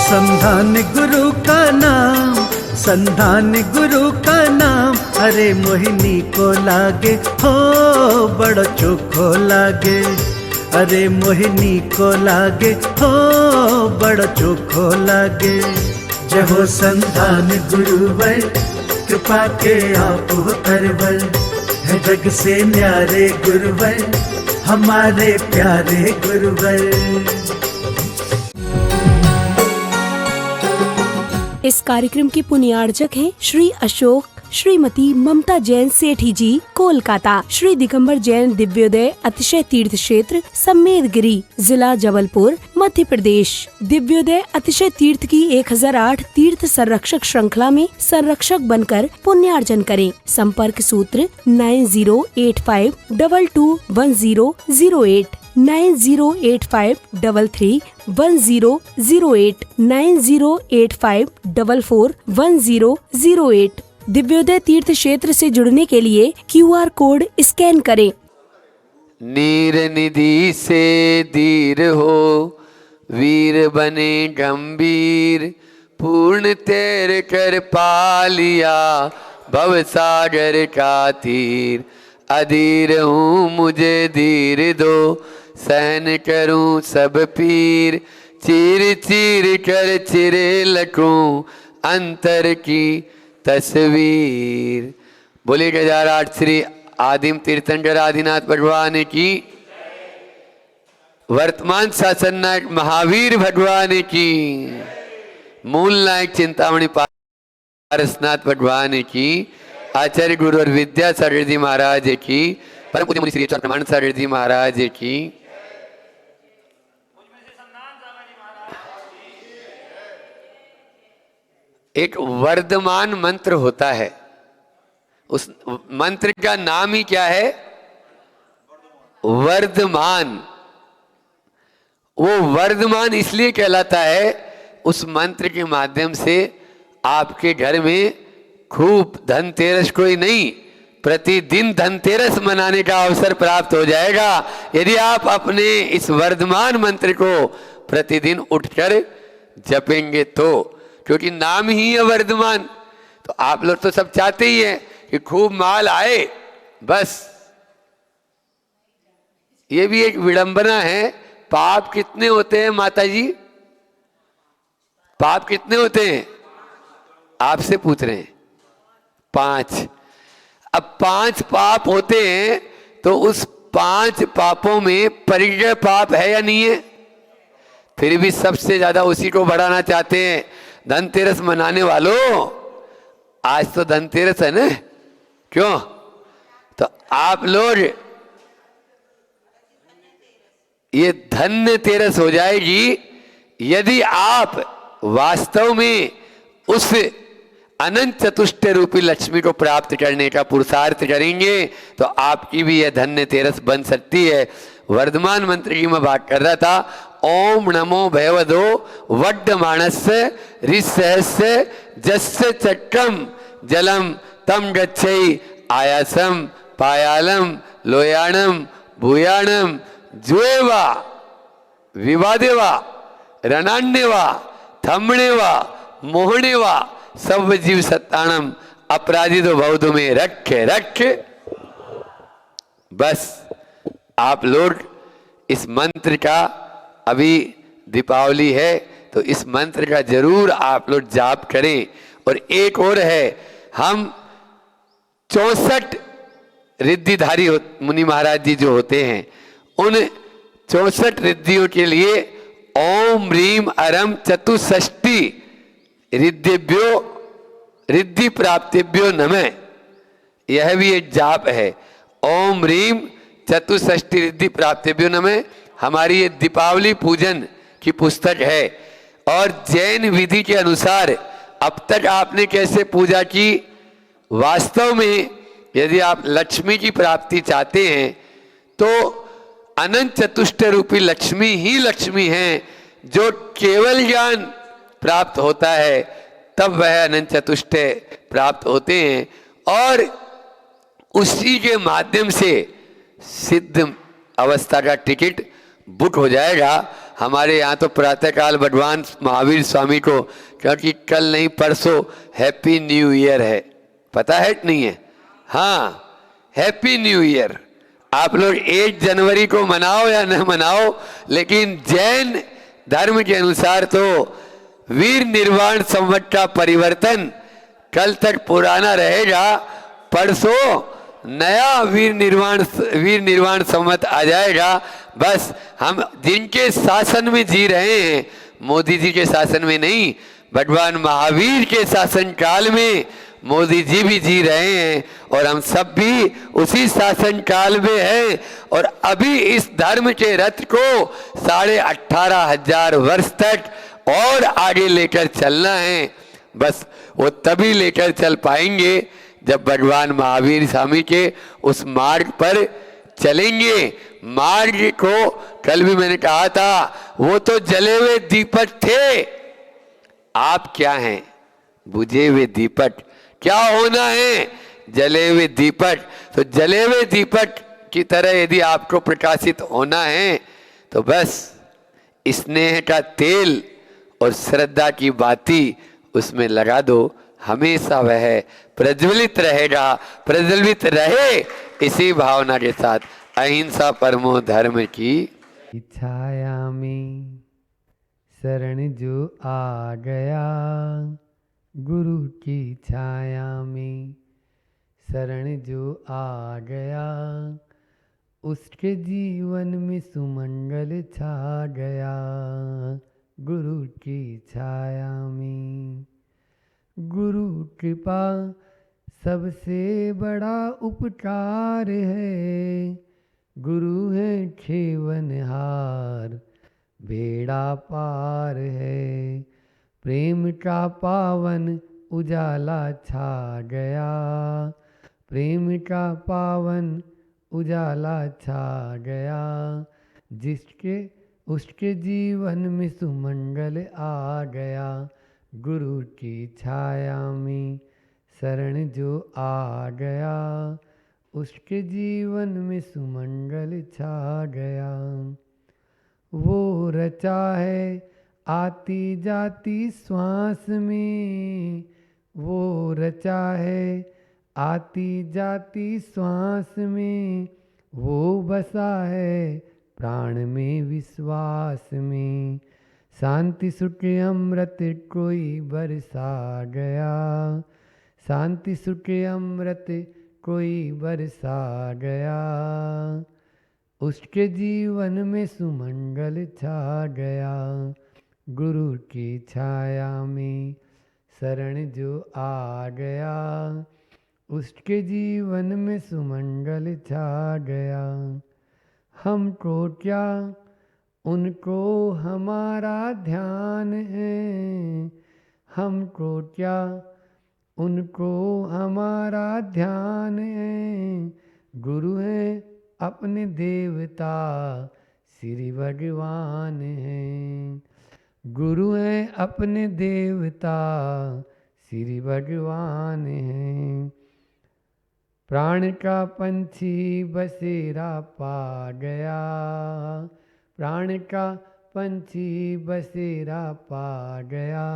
संधान गुरु का नाम, संधान गुरु का नाम, अरे मोहिनी को लागे हो बड़ो चोखो लागे, अरे मोहिनी को लागे हो बड़ो चोखो लागे। जय हो संधान गुरुवर, कृपा के आप हो तरवर, है जग से न्यारे गुरुवर, हमारे प्यारे गुरुवर। इस कार्यक्रम के पुण्यार्चक हैं श्री अशोक, श्रीमती ममता जैन सेठी जी, कोलकाता। श्री दिगंबर जैन दिव्योदय अतिशय तीर्थ क्षेत्र सम्मेदगिरी, जिला जबलपुर, मध्य प्रदेश। दिव्योदय अतिशय तीर्थ की 1008 तीर्थ संरक्षक श्रृंखला में संरक्षक बनकर पुण्यार्जन करें। संपर्क सूत्र 9085221008, 9085331008, 9085441008। दिव्योदय तीर्थ क्षेत्र से जुड़ने के लिए QR कोड स्कैन करें। नीर निधि से धीर हो, वीर बने गंभीर, पूर्ण तैर कर पा लिया भव सागर का तीर। अधीर हूँ मुझे धीर दो, सहन करूँ सब पीर, चीर चीर कर चिरे लखूं अंतर की तस्वीर। बोले गजाराट श्री आदिम तीर्थंकर आदिनाथ भगवान की, वर्तमान शासन नायक महावीर भगवान की, मूल नायक चिंतामणि पारसनाथ भगवान की, आचार्य गुरु और विद्यासागर जी महाराज की, परम पूज्य मुनि श्री चक्रमाण सागर जी महाराज की। एक वर्धमान मंत्र होता है, उस मंत्र का नाम ही क्या है? वर्धमान। वो वर्धमान इसलिए कहलाता है, उस मंत्र के माध्यम से आपके घर में खूब धनतेरस कोई नहीं, प्रतिदिन धनतेरस मनाने का अवसर प्राप्त हो जाएगा यदि आप अपने इस वर्धमान मंत्र को प्रतिदिन उठकर जपेंगे तो। क्योंकि नाम ही है वर्धमान। तो आप लोग तो सब चाहते ही हैं कि खूब माल आए, बस। ये भी एक विडंबना है। पाप कितने होते हैं माता जी? पाप कितने होते हैं? आपसे पूछ रहे हैं। 5। अब 5 पाप होते हैं, तो उस 5 पापों में परिग्रह पाप है या नहीं है? फिर भी सबसे ज्यादा उसी को बढ़ाना चाहते हैं। धनतेरस मनाने वालों, आज तो धनतेरस है ना? क्यों? तो आप लोग ये धन्य तेरस हो जाएगी यदि आप वास्तव में उस अनंत चतुष्ट रूपी लक्ष्मी को प्राप्त करने का पुरुषार्थ करेंगे, तो आपकी भी यह धन्य तेरस बन सकती है। वर्धमान मंत्र की मैं बात कर रहा था। ओम नमो भयवदो वड्डमानस्य ऋषस्य जस्य चक्रम जलम तम गच्छै आयासम पायालम लोयाणम भूयाणम जुएवा विवादेवा रणान्यवा थमणेवा मोहनेवा सब जीव सत्ताणम अपराजितो भवतु में रख। बस आप लोग इस मंत्र का, अभी दीपावली है तो इस मंत्र का जरूर आप लोग जाप करें। और एक और है, हम 64 रिद्धिधारी मुनि महाराज जी जो होते हैं, उन 64 रिद्धियों के लिए ओम ह्रीम अरम चतुष्षष्टि रिद्धिभ्यो रिद्धि प्राप्तिभ्यो नमः, यह भी एक जाप है। ओम ह्रीम चतुष्षष्टि रिद्धि प्राप्तिभ्यो नमः हमारी ये दीपावली पूजन की पुस्तक है। और जैन विधि के अनुसार अब तक आपने कैसे पूजा की, वास्तव में यदि आप लक्ष्मी की प्राप्ति चाहते हैं तो अनंत चतुष्ट रूपी लक्ष्मी ही लक्ष्मी है। जो केवल ज्ञान प्राप्त होता है तब वह अनंत चतुष्ट प्राप्त होते हैं, और उसी के माध्यम से सिद्ध अवस्था का टिकट बुक हो जाएगा। हमारे यहाँ तो प्रातःकाल भगवान महावीर स्वामी को, क्योंकि कल नहीं परसों हैप्पी न्यू ईयर है, पता है कि नहीं है? हाँ, हैप्पी न्यू ईयर। आप लोग 1 जनवरी को मनाओ या न मनाओ, लेकिन जैन धर्म के अनुसार तो वीर निर्वाण संवत का परिवर्तन कल तक पुराना रहेगा, परसों नया वीर निर्वाण संवत आ जाएगा। बस हम जिनके शासन में जी रहे हैं, मोदी जी के शासन में नहीं, भगवान महावीर के शासन काल में मोदी जी भी जी रहे हैं और हम सब भी उसी शासन काल में हैं। और अभी इस धर्म के रथ को 18,500 वर्ष तक और आगे लेकर चलना है। बस वो तभी लेकर चल पाएंगे जब भगवान महावीर स्वामी के उस मार्ग पर चलेंगे। मार्ग को कल भी मैंने कहा था, वो तो जले हुए दीपक थे, आप क्या हैं? बुझे हुए दीपक। क्या होना है? जले हुए दीपक। तो जले हुए दीपक की तरह यदि आपको प्रकाशित होना है तो बस स्नेह का तेल और श्रद्धा की बाती उसमें लगा दो, हमेशा वह प्रज्वलित रहेगा, प्रज्वलित रहे। इसी भावना के साथ अहिंसा परमो धर्म की छाया में शरण जो आ गया, गुरु की छाया में शरण जो आ गया, उसके जीवन में सुमंगल छा गया। गुरु की छाया में गुरु कृपा सबसे बड़ा उपकार है। गुरु है खेवनहार, बेड़ा पार है। प्रेम का पावन उजाला छा गया, प्रेम का पावन उजाला छा गया। उसके जीवन में सुमंगल आ गया। गुरु की छाया में शरण जो आ गया, उसके जीवन में सुमंगल छा गया। वो रचा है आती जाती श्वास में, वो रचा है आती जाती श्वास में। वो बसा है प्राण में विश्वास में। शांति सुख अमृत कोई बरसा गया, शांति सुख अमृत कोई बरसा गया। उसके जीवन में सुमंगल छा गया। गुरु की छाया में शरण जो आ गया, उसके जीवन में सुमंगल छा गया। हमको क्या उनको हमारा ध्यान है, हमको क्या उनको हमारा ध्यान है। गुरु है अपने देवता श्री भगवान हैं, गुरु हैं अपने देवता श्री भगवान हैं। प्राण का पंछी बसेरा पा गया, प्राण का पंछी बसेरा पा गया।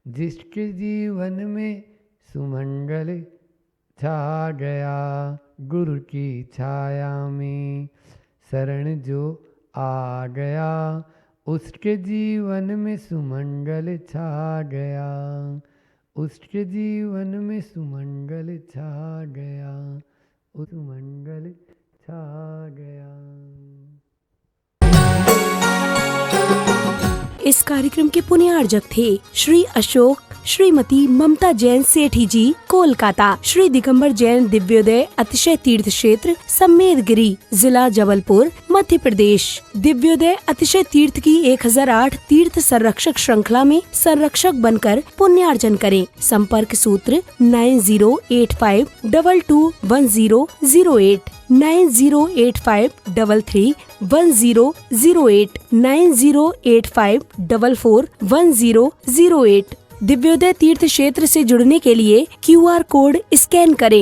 जिसके जीवन में सुमंगल छा गया। गुरु की छाया में शरण जो आ गया, उसके जीवन में सुमंगल छा गया, उसके जीवन में सुमंगल छा गया, उस सुमंगल छा गया। इस कार्यक्रम के पुण्यार्जक थे श्री अशोक श्रीमती ममता जैन सेठी जी, कोलकाता। श्री दिगंबर जैन दिव्योदय अतिशय तीर्थ क्षेत्र सम्मेदगिरी, जिला जबलपुर, मध्य प्रदेश। दिव्योदय अतिशय तीर्थ की 1008 तीर्थ संरक्षक श्रृंखला में संरक्षक बनकर पुण्यार्जन करें। संपर्क सूत्र 9085221008, 9085331008, 9085441008। दिव्योदय तीर्थ क्षेत्र से जुड़ने के लिए QR कोड स्कैन करें।